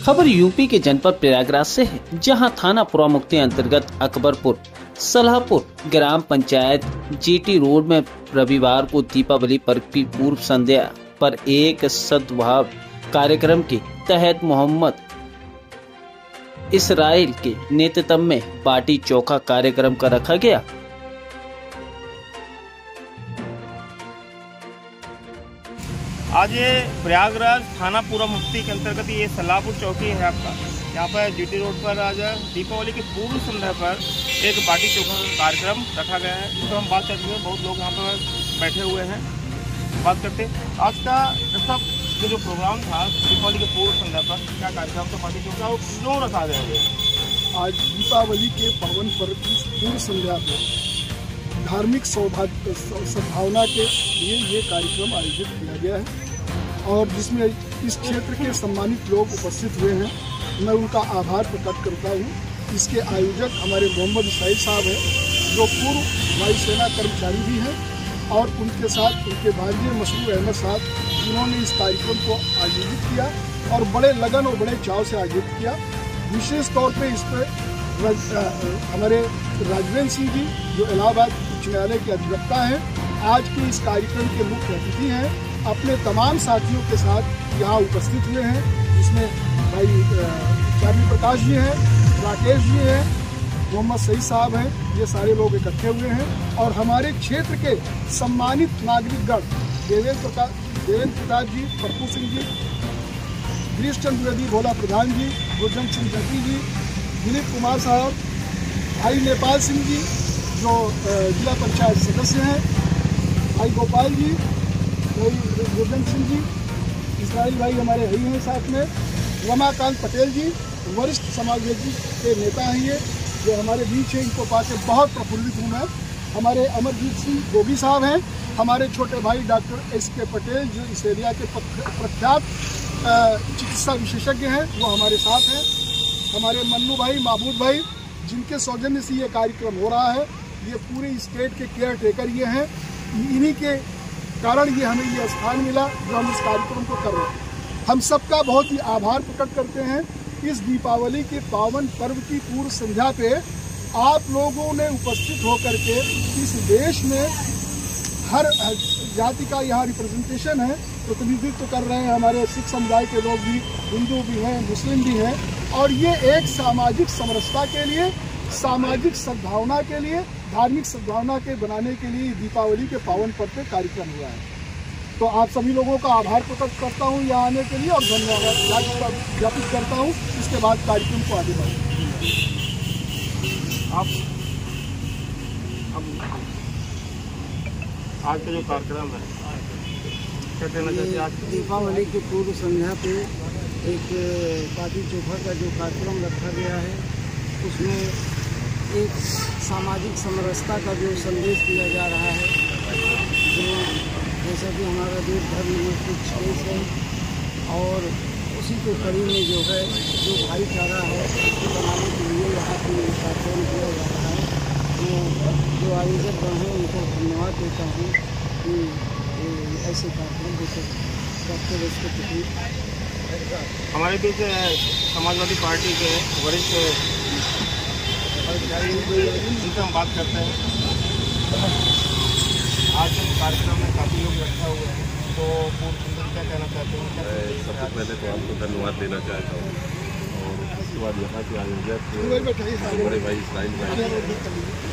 खबर यूपी के जनपद प्रयागराज से है, जहां थाना पुरामुक्ति अंतर्गत अकबरपुर सलाहपुर ग्राम पंचायत जीटी रोड में रविवार को दीपावली पर्व की पूर्व संध्या पर एक सद्भाव कार्यक्रम के तहत मोहम्मद इसराइल के नेतृत्व में पार्टी चौका कार्यक्रम का रखा गया। आज ये प्रयागराज थाना पुरामुक्ति के अंतर्गत ये सलाहपुर चौकी है आपका। यहाँ पर जीटी रोड पर आज दीपावली की पूर्व संध्या पर एक बाटी चोखा कार्यक्रम रखा गया है, जिसको हम बात करते हैं। बहुत लोग यहाँ पर बैठे हुए हैं, बात करते हैं। आज का सब जो प्रोग्राम था दीपावली के पूर्व संध्या पर, क्या कार्यक्रम था बाटी चोखा और क्यों रखा गया है? आज दीपावली के पावन पर्व की पूर्व संध्या पर धार्मिक सद्भावना के लिए ये कार्यक्रम आयोजित किया गया है और जिसमें इस क्षेत्र के सम्मानित लोग उपस्थित हुए हैं। मैं उनका आभार प्रकट करता हूँ। इसके आयोजक हमारे मोहम्मद इसराइल साहब हैं, जो पूर्व वायुसेना कर्मचारी भी हैं, और उनके साथ उनके भांजे मसरूर अहमद साहब, जिन्होंने इस कार्यक्रम को आयोजित किया और बड़े लगन और बड़े चाव से आयोजित किया। विशेष तौर पर इस पर हमारे राजवेंद्र सिंह जी, जो इलाहाबाद उच्च न्यायालय के अधिवक्ता हैं, आज के इस कार्यक्रम के मुख्य अतिथि हैं, अपने तमाम साथियों के साथ यहाँ उपस्थित हुए हैं, जिसमें भाई चार्ली प्रकाश जी हैं, राकेश जी हैं, मोहम्मद सईद साहब हैं। ये सारे लोग इकट्ठे हुए हैं और हमारे क्षेत्र के सम्मानित नागरिकगण देवेंद्र प्रताप जी, पप्पू सिंह जी, गिरीश चंद्र द्विवेदी, भोला प्रधान जी, गुरजन सिंह जटी जी, दिलीप कुमार साहब, भाई नेपाल सिंह जी जो जिला पंचायत सदस्य हैं, भाई गोपाल जी, भाई गुरजन सिंह जी, इसराइल भाई हमारे ही हैं साथ में, रमाकांत पटेल जी वरिष्ठ समाजवादी के नेता हैं, ये जो हमारे बीच है, इनको पाके बहुत प्रफुल्लित हूँ मैं। हमारे अमरजीत सिंह गोगी साहब हैं, हमारे छोटे भाई डॉक्टर एस.के. पटेल जो इस एरिया के प्रख्यात चिकित्सा विशेषज्ञ हैं, वो हमारे साथ हैं। हमारे मन्नू भाई, महबूब भाई, जिनके सौजन्य से ये कार्यक्रम हो रहा है, ये पूरे स्टेट के केयर टेकर ये हैं। इन्हीं के कारण ये हमें ये स्थान मिला जो हम इस कार्यक्रम को कर रहे हैं। हम सबका बहुत ही आभार प्रकट करते हैं। इस दीपावली के पावन पर्व की पूर्व संध्या पे आप लोगों ने उपस्थित होकर के इस देश में हर जाति का यहाँ रिप्रेजेंटेशन है, प्रतिनिधित्व कर रहे हैं। हमारे सिख समुदाय के लोग भी, हिंदू भी हैं, मुस्लिम भी हैं, और ये एक सामाजिक समरसता के लिए, सामाजिक सद्भावना के लिए, धार्मिक सद्भावना के बनाने के लिए दीपावली के पावन पर्व पे कार्यक्रम हुआ है। तो आप सभी लोगों का आभार प्रकट करता हूँ यहाँ आने के लिए और धन्यवाद ज्ञापित करता हूँ। इसके बाद कार्यक्रम को आगे बढ़ाएं। आज का जो कार्यक्रम है, क्या कहना चाहते हैं? आज दीपावली की पूर्व संध्या पे एक बाटी चोखा का जो कार्यक्रम रखा गया है, उसमें एक सामाजिक समरसता का जो संदेश दिया जा रहा है, जो जैसा कि हमारा देश धर्म में कुछ देश है, और उसी के कड़ी में जो है जो भाईचारा है उसको बनाने के लिए यहाँ पे कार्यक्रम किया जा रहा है। तो जो आयोजक हैं उनको धन्यवाद देता हूँ कि ऐसे कार्यक्रम करते हुए इसको तकलीफ। हमारे बीच समाजवादी पार्टी के वरिष्ठ जिनसे हम बात करते हैं। आज के कार्यक्रम में काफ़ी लोग इकट्ठा हुए हैं, तो क्या कहना चाहते हैं? मैं सबसे पहले तो आपको धन्यवाद देना चाहता हूँ, और उसके बाद यहाँ के आयोजक बड़े भाई इसराइल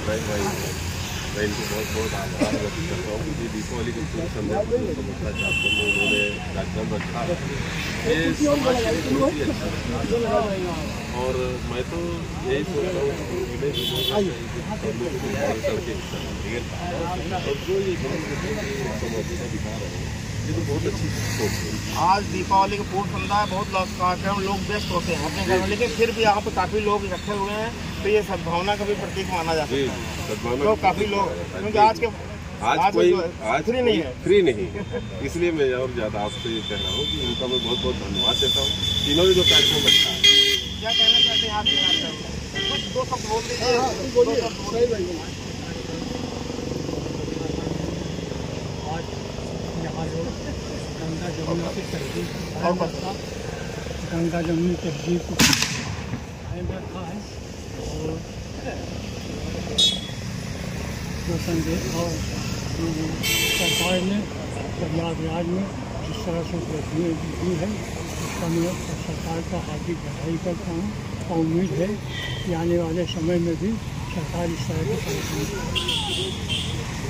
भाई मैं इनको बहुत बहुत आभार व्यक्त करता हूँ कि दीपावली की पूर्व संध्या को जो समझना चाहते हैं उन्होंने कार्यक्रम रखा। ये समाज के लिए बहुत ही अच्छा लगा, और मैं तो यही सोचता हूँ कि विलेज और जो ये समझना दिखा रहे हैं, ये तो बहुत अच्छी सोच है। आज दीपावली की पूर्व संध्या बहुत कार्यक्रम लोग व्यस्त होते हैं अपने घर में, लेकिन फिर भी यहाँ पर काफ़ी लोग इकट्ठे हुए हैं, तो ये सद्भावना का भी प्रतीक माना जा सकता है। तो काफ़ी लोग, क्योंकि आज कोई फ्री नहीं है, इसलिए मैं और ज़्यादा आपसे ये कह रहा हूँ कि उनका मैं बहुत बहुत धन्यवाद देता हूँ। इन्होंने जो कार्यक्रम रखा है। क्या कहना चाहते हैं आप? कुछ दो शब्द बोल दीजिए। आज यहाँ जो गंगा जमुना की तरफ गंगा जमुनी तहजीब को कायम रखा है और जो संदेश और सरकार ने प्रयागराज में जिस तरह से उपलब्धियाँ दी है उसका मैं सरकार का हार्दिक बधाई करता हूँ और उम्मीद है कि आने वाले समय में भी सरकार इस तरह के कार्यक्रम।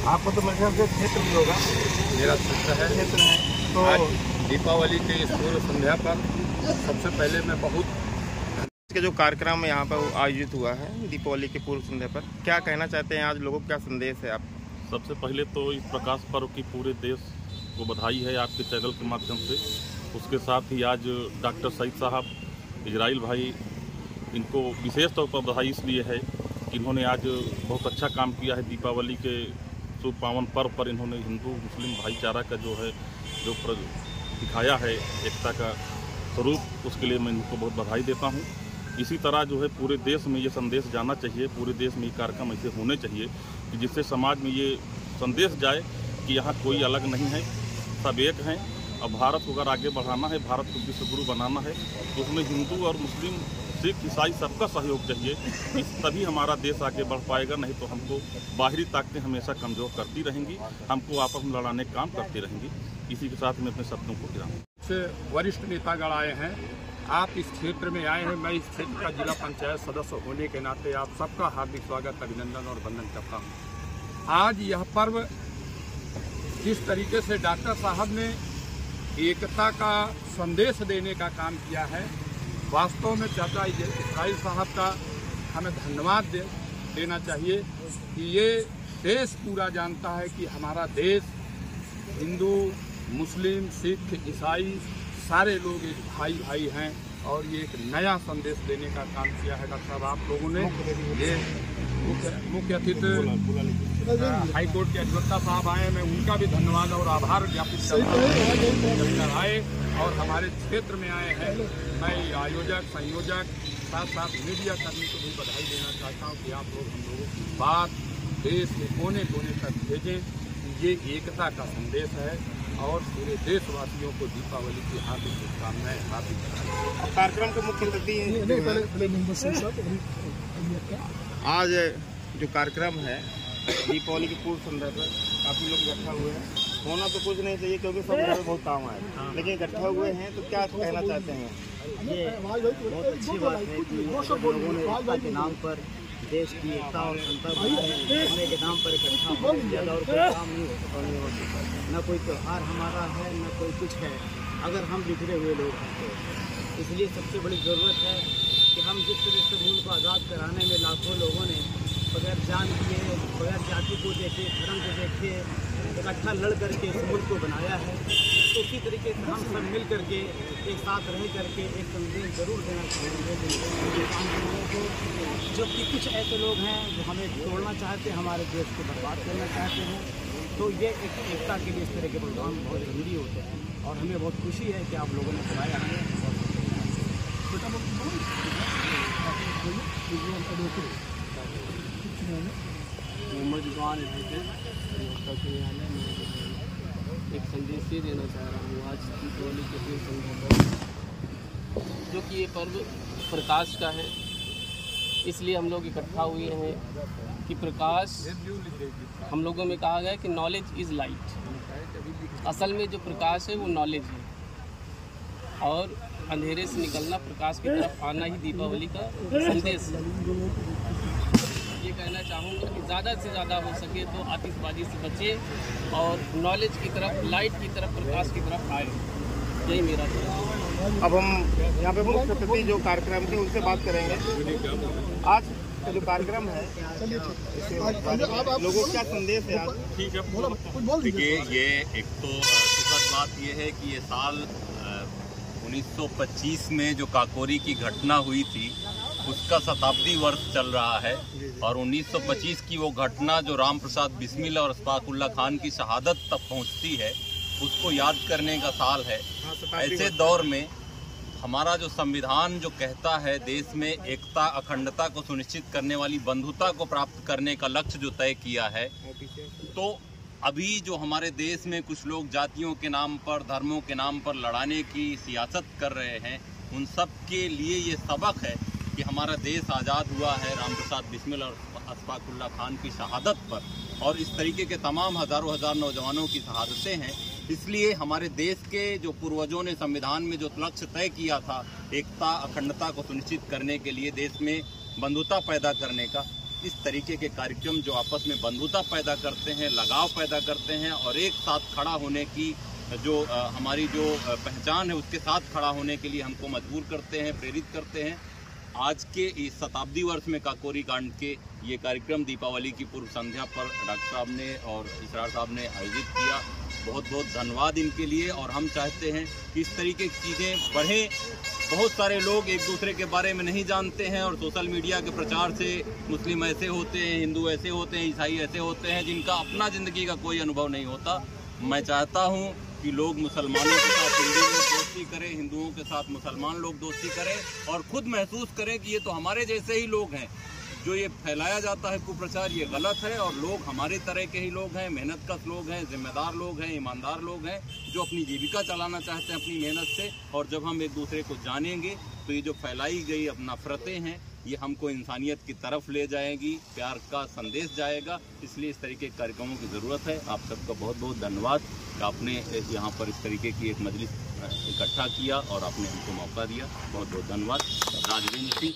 आपको तो मेरे ख्याल से क्षेत्र भी होगा। मेरा क्षेत्र है तो आज दीपावली के इस पूर्व संध्या पर सबसे पहले मैं बहुत के जो कार्यक्रम यहाँ पर आयोजित हुआ है दीपावली के पूर्व संध्या पर, क्या कहना चाहते हैं आज लोगों को, क्या संदेश है आप? सबसे पहले तो इस प्रकाश पर्व की पूरे देश को बधाई है आपके चैनल के माध्यम से। उसके साथ ही आज डॉक्टर सईद साहब, इजराइल भाई, इनको विशेष तौर पर बधाई इसलिए है कि इन्होंने आज बहुत अच्छा काम किया है। दीपावली के शुभ पावन पर्व पर इन्होंने हिंदू मुस्लिम भाईचारा का जो है जो दिखाया है एकता का स्वरूप, उसके लिए मैं इनको बहुत बधाई देता हूँ। इसी तरह जो है पूरे देश में ये संदेश जाना चाहिए, पूरे देश में ये कार्यक्रम ऐसे होने चाहिए कि जिससे समाज में ये संदेश जाए कि यहाँ कोई अलग नहीं है, सब एक हैं। अब भारत को अगर आगे बढ़ाना है, भारत को विश्व गुरु बनाना है, तो उसमें हिंदू और मुस्लिम, सिख, ईसाई सबका सहयोग चाहिए। तभी हमारा देश आगे बढ़ पाएगा, नहीं तो हमको बाहरी ताकतें हमेशा कमज़ोर करती रहेंगी, हमको आपस में लड़ाने का काम करती रहेंगी। इसी के साथ मैं अपने शब्दों को गिराऊँ। से वरिष्ठ नेतागण आए हैं, आप इस क्षेत्र में आए हैं। मैं इस क्षेत्र का जिला पंचायत सदस्य होने के नाते आप सबका हार्दिक स्वागत, अभिनंदन और वंदन करता हूँ। आज यह पर्व जिस तरीके से डॉक्टर साहब ने एकता का संदेश देने का काम किया है, वास्तव में चाचा इजराइल साहब का हमें धन्यवाद देना चाहिए कि ये देश पूरा जानता है कि हमारा देश हिंदू, मुस्लिम, सिख, ईसाई सारे लोग एक भाई भाई हैं और ये एक नया संदेश देने का काम किया है। डॉक्टर साहब, आप लोगों ने ये मुख्य अतिथि हाई कोर्ट के अधिवक्ता साहब आए, मैं उनका भी धन्यवाद और आभार ज्ञापित कर आए और हमारे क्षेत्र में आए हैं। मैं आयोजक, संयोजक, साथ साथ मीडिया कर्मी को भी बधाई देना चाहता हूँ कि आप लोग हम लोगों की बात देश के कोने कोने तक भेजें। ये एकता का संदेश है और पूरे देशवासियों को दीपावली की हार्दिक शुभकामनाएं, हार्दिक बधाई। कार्यक्रम के मुख्य अतिथि आज जो कार्यक्रम है दीपावली की पूर्व संध्या पर काफ़ी लोग इकट्ठा हुए हैं। होना तो कुछ नहीं चाहिए क्योंकि सब लोग बहुत काम आए, लेकिन इकट्ठा हुए हैं तो क्या कहना चाहते हैं? ये बहुत अच्छी बात है कि लोगों ने एकता के नाम पर देश की एकता और क्षमता होने के नाम पर इकट्ठा होने ज़्यादा और कोई काम नहीं हो सकता। न कोई त्यौहार हमारा है, न कोई कुछ है, अगर हम बिखरे हुए लोग हैं तो इसलिए सबसे बड़ी ज़रूरत है कि हम जिस तरह से मुल्क को आज़ाद कराने में लाखों लोगों ने बगैर जान किए, बगैर जाति को देखे, धर्म को देखे, इकट्ठा लड़ करके इस मुल्क को बनाया है, तो उसी तरीके से हम सब मिल करके एक साथ रह करके एक संदेश जरूर देना चाहिए। जबकि कुछ ऐसे लोग हैं जो हमें तोड़ना चाहते हैं, हमारे देश को बर्बाद करना चाहते हैं, तो ये एक एकता के लिए इस तरह के प्रोग्राम बहुत ज़रूरी होते हैं और हमें बहुत खुशी है कि आप लोगों ने बुलाया हमें। मोहम्मद इकबाल एक संदेश ये देना चाह रहा हूँ आज दीपावली के पूर्व संध्या पर, जो कि ये पर्व प्रकाश का है, इसलिए हम लोग इकट्ठा हुए हैं कि प्रकाश, हम लोगों में कहा गया है कि नॉलेज इज़ लाइट। असल में जो प्रकाश है वो नॉलेज है और अंधेरे से निकलना, प्रकाश की तरफ आना ही दीपावली का संदेश है। ये कहना चाहूँगा कि ज़्यादा से ज़्यादा हो सके तो आतिशबाजी से बचें और नॉलेज की तरफ, लाइट की तरफ, प्रकाश की तरफ आए। यही मेरा है। अब हम यहाँ पे मुख्य अतिथि जो कार्यक्रम थे उनसे बात करेंगे। आज का जो कार्यक्रम है लोगों को क्या संदेश है आज? ठीक है, देखिए ये एक तो सुखद बात ये है कि ये साल 1925 में जो काकोरी की घटना हुई थी उसका शताब्दी वर्ष चल रहा है और 1925 की वो घटना जो राम प्रसाद बिस्मिल और अशफाकुल्ला खान की शहादत तक पहुंचती है उसको याद करने का साल है। ऐसे दौर में हमारा जो संविधान जो कहता है देश में एकता, अखंडता को सुनिश्चित करने वाली बंधुता को प्राप्त करने का लक्ष्य जो तय किया है, तो अभी जो हमारे देश में कुछ लोग जातियों के नाम पर, धर्मों के नाम पर लड़ाने की सियासत कर रहे हैं, उन सब के लिए ये सबक है कि हमारा देश आज़ाद हुआ है राम प्रसाद बिस्मिल और अशफाकुल्लाह खान की शहादत पर, और इस तरीके के तमाम हज़ारों हज़ार नौजवानों की शहादतें हैं। इसलिए हमारे देश के जो पूर्वजों ने संविधान में जो लक्ष्य तय किया था, एकता अखंडता को सुनिश्चित करने के लिए, देश में बंधुता पैदा करने का, इस तरीके के कार्यक्रम जो आपस में बंधुता पैदा करते हैं, लगाव पैदा करते हैं और एक साथ खड़ा होने की जो हमारी जो पहचान है उसके साथ खड़ा होने के लिए हमको मजबूर करते हैं, प्रेरित करते हैं। आज के इस शताब्दी वर्ष में काकोरी कांड के ये कार्यक्रम दीपावली की पूर्व संध्या पर डॉक्टर साहब ने और इसरार साहब ने आयोजित किया। बहुत बहुत धन्यवाद इनके लिए। और हम चाहते हैं कि इस तरीके की चीज़ें बढ़ें। बहुत सारे लोग एक दूसरे के बारे में नहीं जानते हैं और सोशल मीडिया के प्रचार से मुस्लिम ऐसे होते हैं, हिंदू ऐसे होते हैं, ईसाई ऐसे होते हैं, जिनका अपना ज़िंदगी का कोई अनुभव नहीं होता। मैं चाहता हूँ कि लोग मुसलमानों के साथ हिंदू लोग दोस्ती करें, हिंदुओं के साथ मुसलमान लोग दोस्ती करें और खुद महसूस करें कि ये तो हमारे जैसे ही लोग हैं। जो ये फैलाया जाता है कुप्रचार, ये गलत है और लोग हमारे तरह के ही लोग हैं, मेहनतकश लोग हैं, जिम्मेदार लोग हैं, ईमानदार लोग हैं, जो अपनी जीविका चलाना चाहते हैं अपनी मेहनत से। और जब हम एक दूसरे को जानेंगे तो ये जो फैलाई गई अब नफरतें हैं, ये हमको इंसानियत की तरफ ले जाएगी, प्यार का संदेश जाएगा। इसलिए इस तरीके के कार्यक्रमों की ज़रूरत है। आप सबका बहुत बहुत धन्यवाद कि आपने यहाँ पर इस तरीके की एक मजलिस इकट्ठा किया और आपने हमको मौका दिया। बहुत बहुत धन्यवाद। राजवीर सिंह।